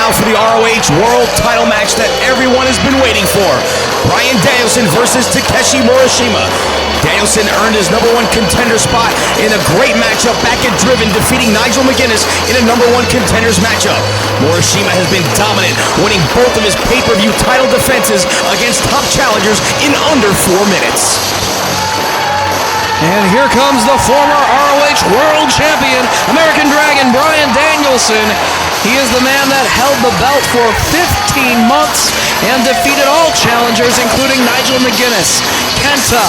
now for the ROH World Title match that everyone has been waiting for. Bryan Danielson versus Takeshi Morishima. Danielson earned his #1 contender spot in a great matchup back at Driven, defeating Nigel McGuinness in a #1 contenders matchup. Morishima has been dominant, winning both of his pay-per-view title defenses against top challengers in under 4 minutes. And here comes the former ROH World Champion, American Dragon, Bryan Danielson. He is the man that held the belt for 15 months and defeated all challengers, including Nigel McGuinness, Kenta,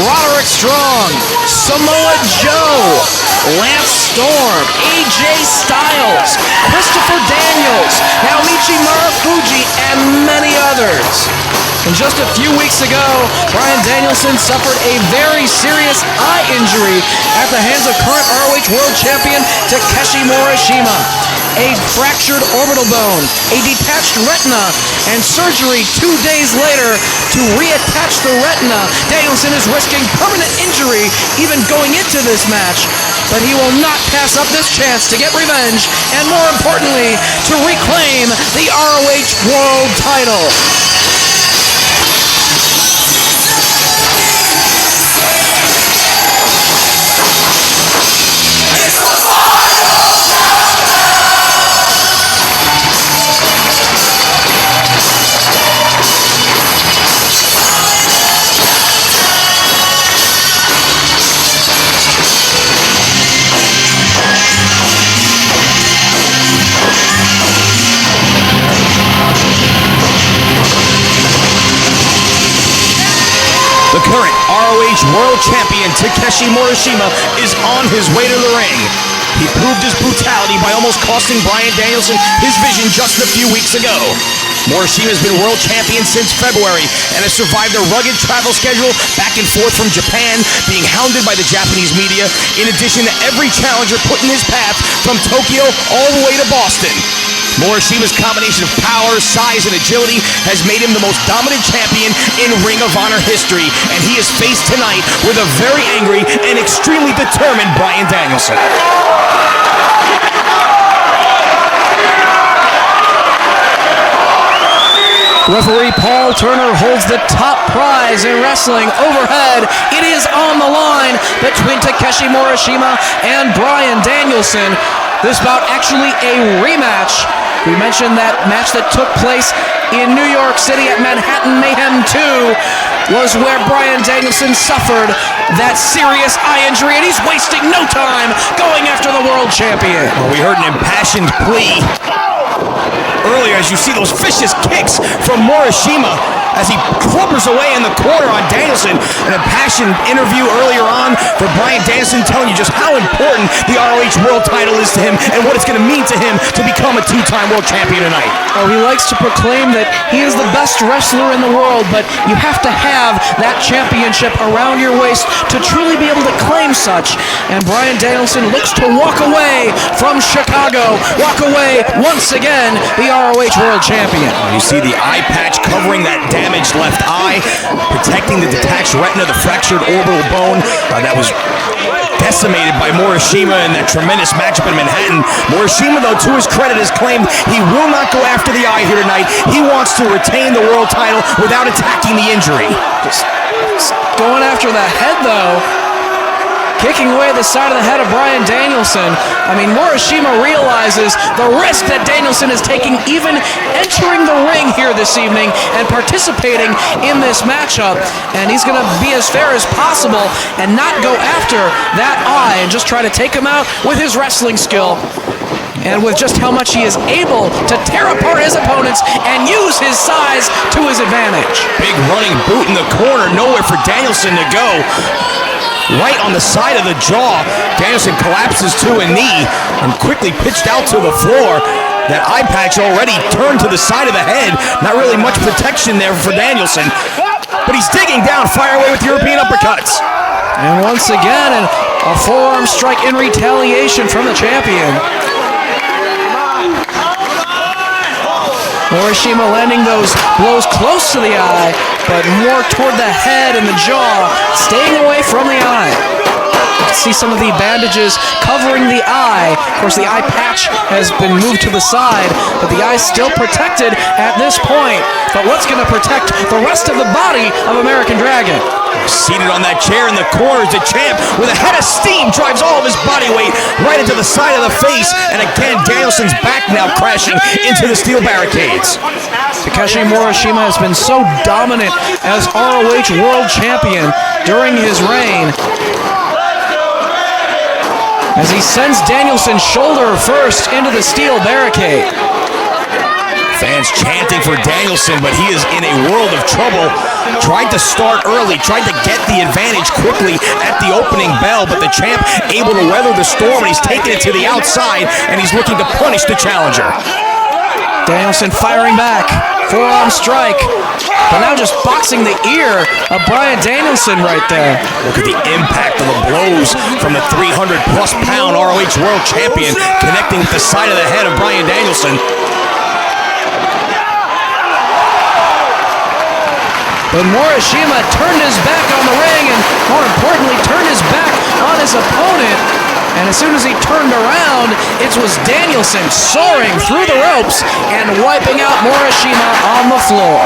Roderick Strong, Samoa Joe, Lance Storm, AJ Styles, Christopher Daniels, Naomichi Marufuji, and many others. And just a few weeks ago, Bryan Danielson suffered a very serious eye injury at the hands of current ROH World Champion Takeshi Morishima. A fractured orbital bone, a detached retina, and surgery 2 days later to reattach the retina. Danielson is risking permanent injury even going into this match, but he will not pass up this chance to get revenge and, more importantly, to reclaim the ROH World Title. The current ROH World Champion Takeshi Morishima is on his way to the ring. He proved his brutality by almost costing Bryan Danielson his vision just a few weeks ago. Morishima has been world champion since February and has survived a rugged travel schedule back and forth from Japan, being hounded by the Japanese media, in addition to every challenger put in his path from Tokyo all the way to Boston. Morishima's combination of power, size, and agility has made him the most dominant champion in Ring of Honor history, and he is faced tonight with a very angry and extremely determined Bryan Danielson. Referee Paul Turner holds the top prize in wrestling overhead. It is on the line between Takeshi Morishima and Bryan Danielson. This bout actually a rematch. We mentioned that match that took place in New York City at Manhattan Mayhem 2 was where Bryan Danielson suffered that serious eye injury, and he's wasting no time going after the world champion. Well, we heard an impassioned plea earlier as you see those vicious kicks from Morishima as he clubbers away in the corner on Danielson. An impassioned interview earlier on for Bryan Danielson telling you just how important the ROH World Title is to him and what it's going to mean to him to become a 2-time world champion tonight. Oh, he likes to proclaim that he is the best wrestler in the world, but you have to have that championship around your waist to truly be able to claim such. And Bryan Danielson looks to walk away from Chicago, walk away once again the ROH World Champion. You see the eye patch covering that damaged left eye, protecting the detached retina, the fractured orbital bone that was decimated by Morishima in that tremendous matchup in Manhattan. Morishima, though, to his credit, has claimed he will not go after the eye here tonight. He wants to retain the world title without attacking the injury. Just going after the head, though. Kicking away the side of the head of Bryan Danielson. I mean, Morishima realizes the risk that Danielson is taking even entering the ring here this evening and participating in this matchup. And he's going to be as fair as possible and not go after that eye and just try to take him out with his wrestling skill. And with just how much he is able to tear apart his opponents and use his size to his advantage. Big running boot in the corner, nowhere for Danielson to go. Right on the side of the jaw, Danielson collapses to a knee and quickly pitched out to the floor. That eye patch already turned to the side of the head. Not really much protection there for Danielson. But he's digging down, fire away with European uppercuts. And once again, a forearm strike in retaliation from the champion. Morishima landing those blows close to the eye, but more toward the head and the jaw, staying away from the eye. See some of the bandages covering the eye. Of course, the eye patch has been moved to the side, but the eye's still protected at this point. But what's going to protect the rest of the body of American Dragon? Seated on that chair in the corner is the champ with a head of steam, drives all of his body weight right into the side of the face, and again, Danielson's back now crashing into the steel barricades. Takeshi Morishima has been so dominant as ROH World Champion during his reign, as he sends Danielson shoulder first into the steel barricade. Fans chanting for Danielson, but he is in a world of trouble. Tried to start early, tried to get the advantage quickly at the opening bell, but the champ able to weather the storm, and he's taking it to the outside, and he's looking to punish the challenger. Danielson firing back, forearm strike, but now just boxing the ear of Bryan Danielson right there. Look at the impact of the blows from the 300-plus pound ROH World Champion connecting with the side of the head of Bryan Danielson. But Morishima turned his back on the ring, and more importantly, turned his back on his opponent. And as soon as he turned around, it was Danielson soaring through the ropes and wiping out Morishima on the floor.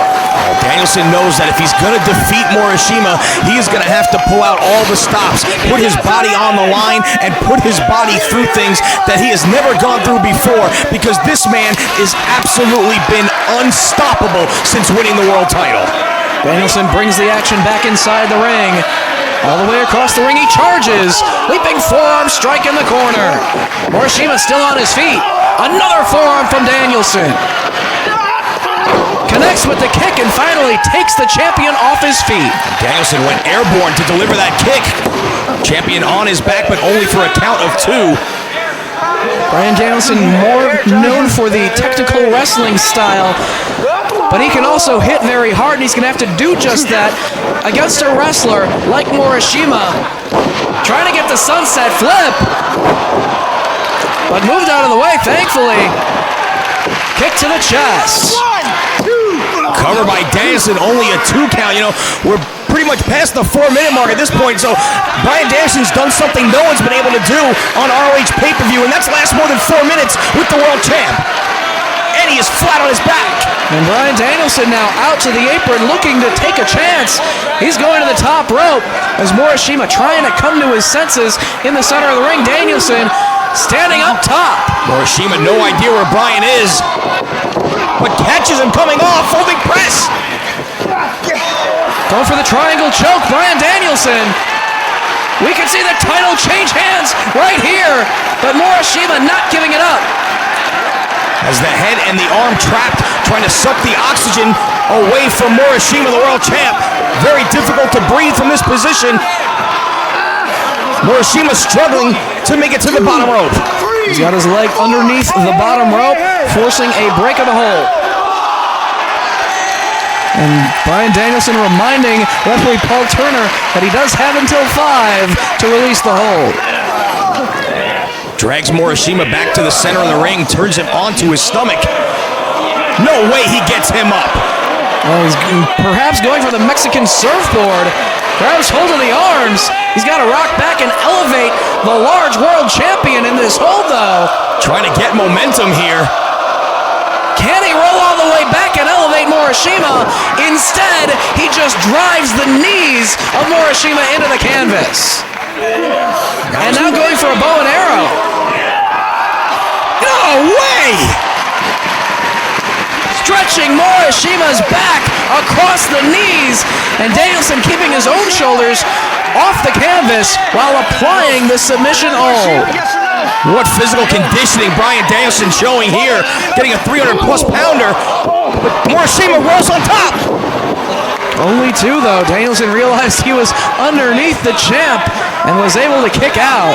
Danielson knows that if he's going to defeat Morishima, he is going to have to pull out all the stops, put his body on the line, and put his body through things that he has never gone through before, because this man has absolutely been unstoppable since winning the world title. Danielson brings the action back inside the ring. All the way across the ring he charges. Leaping forearm strike in the corner. Morishima still on his feet. Another forearm from Danielson. Connects with the kick and finally takes the champion off his feet. Danielson went airborne to deliver that kick. Champion on his back, but only for a count of 2. Bryan Danielson, more known for the technical wrestling style, but he can also hit very hard, and he's going to have to do just that against a wrestler like Morishima. Trying to get the sunset flip, but moved out of the way, thankfully. Kick to the chest. Cover by Danielson, only a 2 count. You know, we're pretty much past the 4-minute mark at this point, so Bryan Danielson's done something no one's been able to do on ROH pay-per-view, and that's last more than 4 minutes with the world champ. And he is flat on his back. And Bryan Danielson now out to the apron looking to take a chance. He's going to the top rope as Morishima trying to come to his senses in the center of the ring. Danielson standing up top. Morishima, no idea where Bryan is, but catches him coming off, holding press. Going for the triangle choke, Bryan Danielson. We can see the title change hands right here, but Morishima not giving it up. As the head and the arm trapped, trying to suck the oxygen away from Morishima, the world champ. Very difficult to breathe from this position. Morishima struggling to make it to the bottom rope. He's got his leg underneath the bottom rope, forcing a break of the hold. And Bryan Danielson reminding referee Paul Turner that he does have until 5 to release the hold. Drags Morishima back to the center of the ring, turns him onto his stomach. No way he gets him up. Well, he's perhaps going for the Mexican surfboard. Grabs hold of the arms. He's got to rock back and elevate the large world champion in this hold, though. Trying to get momentum here. Can he roll all the way back and elevate Morishima? Instead, he just drives the knees of Morishima into the canvas. And now going for a bow and arrow. No way! Stretching Morishima's back across the knees, and Danielson keeping his own shoulders off the canvas while applying the submission hold. What physical conditioning Bryan Danielson showing here, getting a 300-plus pounder. Morishima rolls on top. Only 2, though. Danielson realized he was underneath the champ and was able to kick out.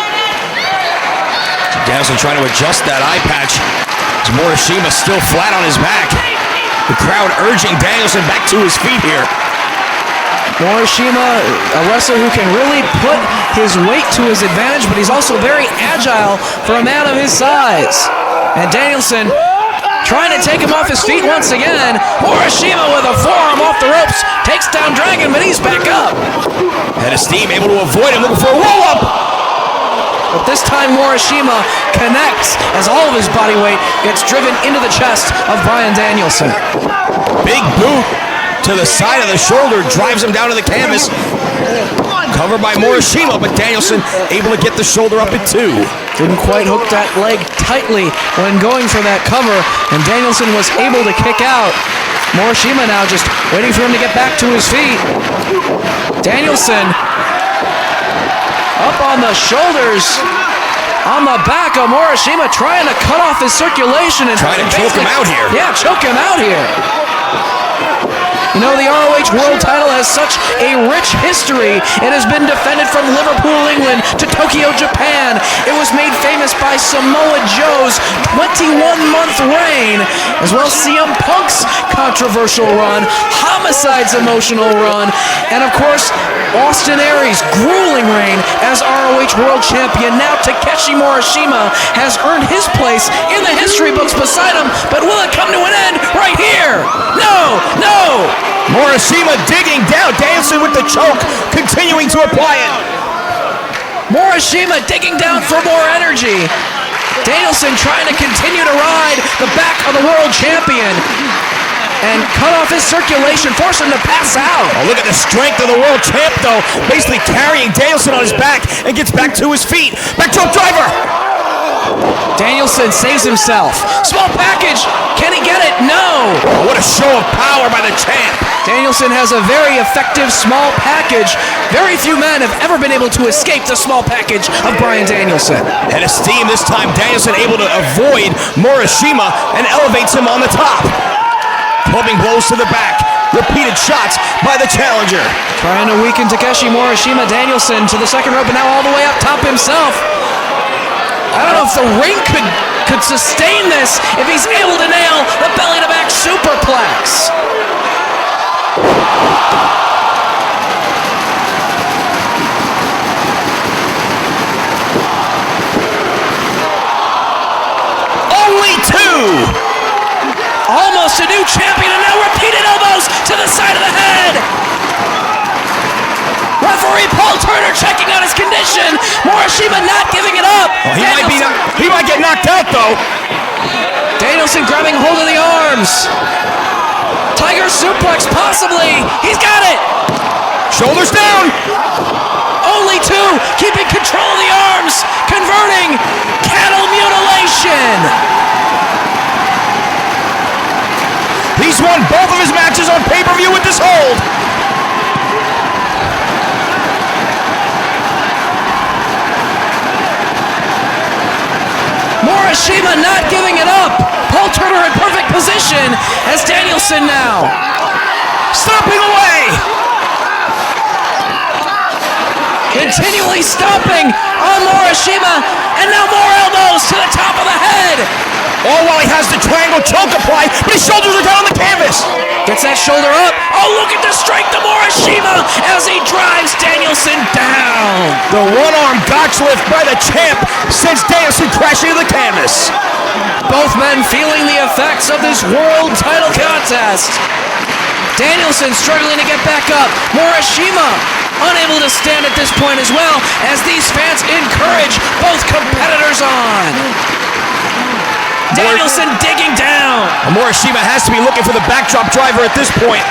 Danielson trying to adjust that eye patch. Morishima still flat on his back. The crowd urging Danielson back to his feet here. Morishima, a wrestler who can really put his weight to his advantage, but he's also very agile for a man of his size. And Danielson trying to take him off his feet once again. Morishima with a forearm off the ropes. Takes down Dragon, but he's back up. Head of steam, able to avoid him, looking for a roll-up. But this time Morishima connects as all of his body weight gets driven into the chest of Bryan Danielson. Big boot to the side of the shoulder drives him down to the canvas. Covered by Morishima, but Danielson able to get the shoulder up at 2. Didn't quite hook that leg tightly when going for that cover, and Danielson was able to kick out. Morishima now just waiting for him to get back to his feet. Danielson up on the shoulders, on the back of Morishima, trying to cut off his circulation and trying to choke him out here. Yeah, choke him out here. You know, the ROH World title has such a rich history. It has been defended from Liverpool, England to Tokyo, Japan. It was made famous by Samoa Joe's 21-month reign, as well as CM Punk's controversial run, Homicide's emotional run, and of course, Austin Aries' grueling reign as ROH World Champion. Now Takeshi Morishima has earned his place in the history books beside him, but will it come to an end right here? No, no! Morishima digging down, Danielson with the choke, continuing to apply it. Morishima digging down for more energy. Danielson trying to continue to ride the back of the world champion and cut off his circulation, force him to pass out. Oh, look at the strength of the world champ, though, basically carrying Danielson on his back and gets back to his feet. Back to a driver. Danielson saves himself. Small package. Can he get it? No. Oh, what a show of power by the champ. Danielson has a very effective small package. Very few men have ever been able to escape the small package of Bryan Danielson. Head of steam this time. Danielson able to avoid Morishima and elevates him on the top. Clubbing blows to the back. Repeated shots by the challenger. Trying to weaken Takeshi Morishima. Danielson to the second rope and now all the way up top himself. I don't know if the ring could sustain this if he's able to nail the belly-to-back superplex. Only 2. Almost a new champion, and now repeated elbows to the side of the head. Referee Paul Turner checking on his condition. Morishima not giving it up. Oh, he might get knocked out, though. Danielson grabbing hold of the arms. Tiger suplex, possibly. He's got it. Shoulders down. Only 2, keeping control of the arms. Converting. Cattle mutilation. He's won both of his matches on pay-per-view with this hold. Morishima not giving it up. Paul Turner in perfect position as Danielson now stomping away. Continually stomping on Morishima, and now more elbows to the top of the head. All while he has the triangle choke applied, but his shoulders are down on the canvas. Gets that shoulder up. Oh, look at the strength of Morishima as he drives Danielson down. The one-arm gotch lift by the champ sends Danielson crashing to the canvas. Both men feeling the effects of this world title contest. Danielson struggling to get back up. Morishima unable to stand at this point as well as these fans encourage both competitors on. Danielson digging down. Morishima has to be looking for the backdrop driver at this point.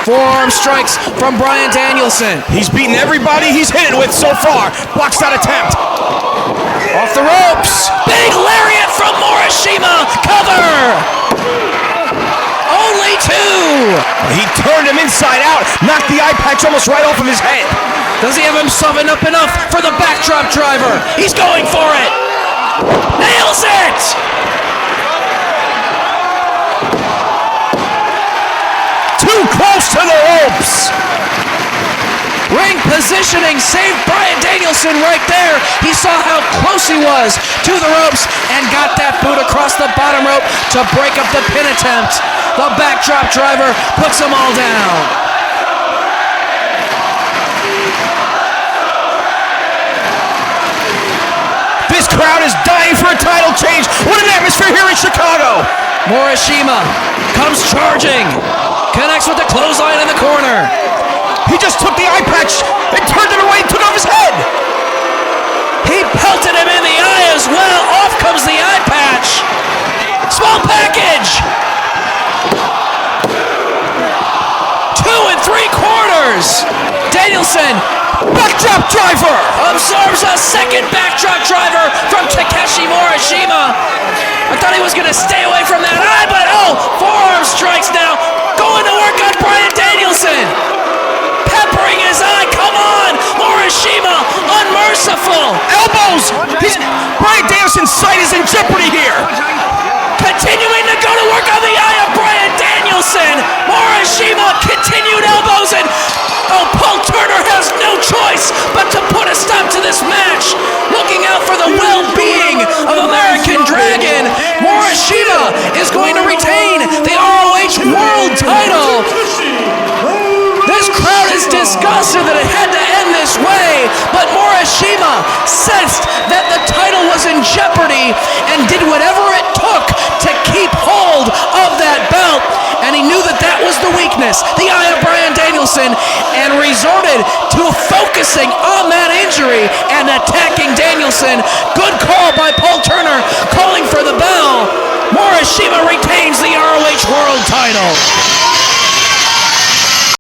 Forearm strikes from Bryan Danielson. He's beaten everybody he's hit it with so far. Blocks that attempt. Off the ropes. Big lariat from Morishima. Cover. Only 2. He turned him inside out. Knocked the eye patch almost right off of his head. Does he have him summoned up enough for the backdrop driver? He's going for it. Nails it. Too close to the ropes. Ring positioning saved Bryan Danielson right there. He saw how close he was to the ropes and got that boot across the bottom rope to break up the pin attempt. The backdrop driver puts them all down. This crowd is dying for a title change. What an atmosphere here in Chicago. Morishima comes charging. Connects with the clothesline in the corner. He just took the eye patch and turned it away and took it off his head. He pelted him in the eye as well. Off comes the eye patch. Small package. 2 3/4. Danielson, backdrop driver. Absorbs a second backdrop driver from Takeshi Morishima. I thought he was going to stay away from that eye, but forearm strikes now. Going to work on Bryan Danielson. Peppering his eye. Come on, Morishima, unmerciful. Elbows! Bryan Danielson's sight is in jeopardy here. Continuing to go to work on the eye of Bryan Danielson. Morishima, continued elbows, and Paul Turner has no choice but to put a stop to this match. Looking out for the well-being of American Dragon, Morishima is going to retain the ROH World title. This crowd is disgusted that it had to end this way, but Morishima sensed that the title was in jeopardy and did whatever it took to keep hold of that belt. And he knew that that was the weakness, the eye of Bryan Danielson, and resorted to focusing on that injury and attacking Danielson. Good call by Paul Turner, calling for the bell. Morishima retains the ROH World title.